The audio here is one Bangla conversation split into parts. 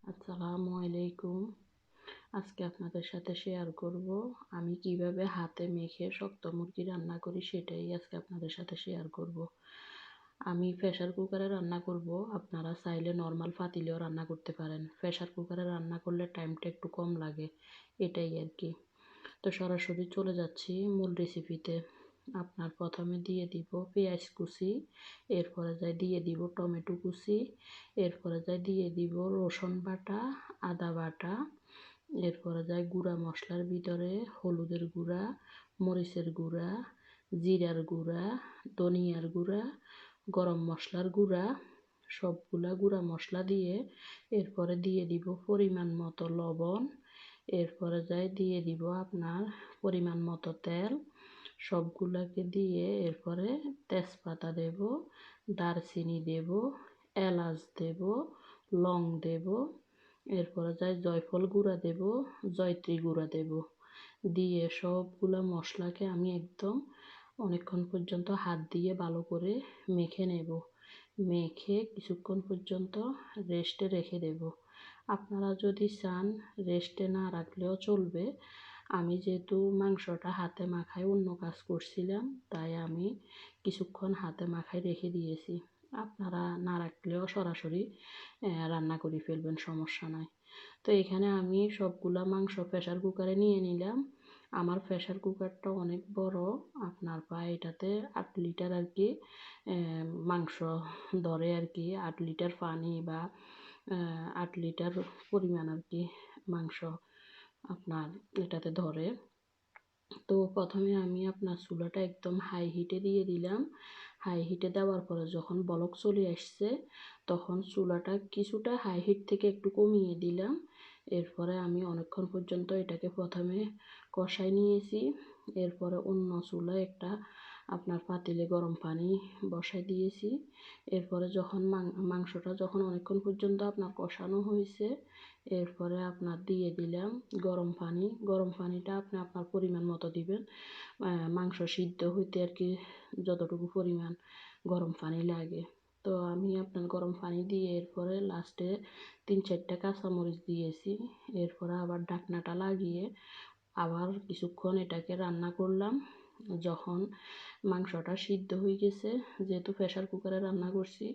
আসসালামু আলাইকুম। আজকে আপনাদের সাথে শেয়ার করব আমি কিভাবে হাতে মেখে শক্ত মুরগি রান্না করি, সেটাই আজকে আপনাদের সাথে শেয়ার করব। আমি প্রেসার কুকারে রান্না করব, আপনারা চাইলে নর্মাল পাতিলেও রান্না করতে পারেন। প্রেসার কুকারে রান্না করলে টাইমটা একটু কম লাগে, এটাই আর কি। তো সরাসরি চলে যাচ্ছি মূল রেসিপিতে। আপনার প্রথমে দিয়ে দিব পেঁয়াজ কুচি, এরপরে যাই দিয়ে দিব টমেটো কুচি, এরপরে যাই দিয়ে দিব রসুন বাটা, আদা বাটা, এরপরে যাই গুঁড়া মশলার ভিতরে হলুদের গুঁড়া, মরিচের গুঁড়া, জিরার গুঁড়া, ধনিয়ার গুঁড়া, গরম মশলার গুঁড়া, সবগুলা গুঁড়া মশলা দিয়ে এরপরে দিয়ে দিব পরিমাণ মতো লবণ, এরপরে যাই দিয়ে দিব আপনার পরিমাণ মতো তেল। সবগুলাকে দিয়ে এরপরে তেজপাতা দেব, দারচিনি দেব, এলাচ দেব, লং দেব, এরপরে যাই জয়ফল গুঁড়া দেব, জয়ত্রী গুঁড়া দেব। দিয়ে সবগুলা মশলাকে আমি একদম অনেকক্ষণ পর্যন্ত হাত দিয়ে ভালো করে মেখে নেব। মেখে কিছুক্ষণ পর্যন্ত রেস্টে রেখে দেব। আপনারা যদি চান রেস্টে না রাখলেও চলবে। আমি যেহেতু মাংসটা হাতে মাখায় অন্য কাজ করছিলাম, তাই আমি কিছুক্ষণ হাতে মাখায় রেখে দিয়েছি। আপনারা না রাখলেও সরাসরি রান্না করে ফেলবেন, সমস্যা নাই। তো এখানে আমি সবগুলা মাংস প্রেসার কুকারে নিয়ে নিলাম। আমার প্রেসার কুকারটা অনেক বড়, আপনার প্রায় এটাতে 8 লিটার আর কি মাংস ধরে আর কি। 8 লিটার পানি বা 8 লিটার পরিমাণ আর কি মাংস আপনার এটাতে ধরে। তো প্রথমে আমি আপনার চুলাটা একদম হাই হিটে দিয়ে দিলাম। হাই হিটে দেওয়ার পরে যখন বলক চলে আসছে, তখন চুলাটা কিছুটা হাই হিট থেকে একটু কমিয়ে দিলাম। এরপরে আমি অনেকক্ষণ পর্যন্ত এটাকে প্রথমে কষাই নিয়েছি। এরপরে অন্য চুলায় একটা আপনার পাতিলে গরম পানি বসাই দিয়েছি। এরপরে যখন মাংসটা যখন অনেকক্ষণ পর্যন্ত আপনার কষানো হয়েছে, এরপরে আপনার দিয়ে দিলাম গরম পানি। গরম পানিটা আপনি আপনার পরিমাণ মতো দিবেন। মাংস সিদ্ধ হইতে আর কি যতটুকু পরিমাণ গরম পানি লাগে। তো আমি আপনার গরম পানি দিয়ে এরপরে লাস্টে 3-4টা কাঁচামরিচ দিয়েছি। এরপরে আবার ঢাকনাটা লাগিয়ে আবার কিছুক্ষণ এটাকে রান্না করলাম। যখন মাংসটা সিদ্ধ হয়ে গেছে, যেহেতু প্রেসার কুকারে রান্না করছি,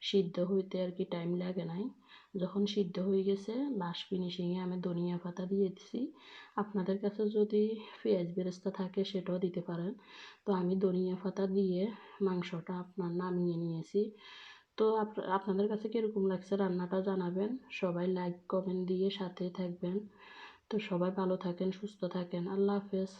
সিদ্ধ হইতে আর কি টাইম লাগে নাই। যখন সিদ্ধ হয়ে গেছে, লাস্ট ফিনিশিংয়ে আমি ধনিয়া পাতা দিয়ে দিছি। আপনাদের কাছে যদি পেঁয়াজ বেরেস্তা থাকে সেটাও দিতে পারেন। তো আমি ধনিয়া পাতা দিয়ে মাংসটা আপনার নামিয়ে নিয়েছি। তো আপনাদের কাছে কীরকম লাগছে রান্নাটা জানাবেন। সবাই লাইক কমেন্ট দিয়ে সাথে থাকবেন। তো সবাই ভালো থাকেন, সুস্থ থাকেন। আল্লাহ হাফেজ।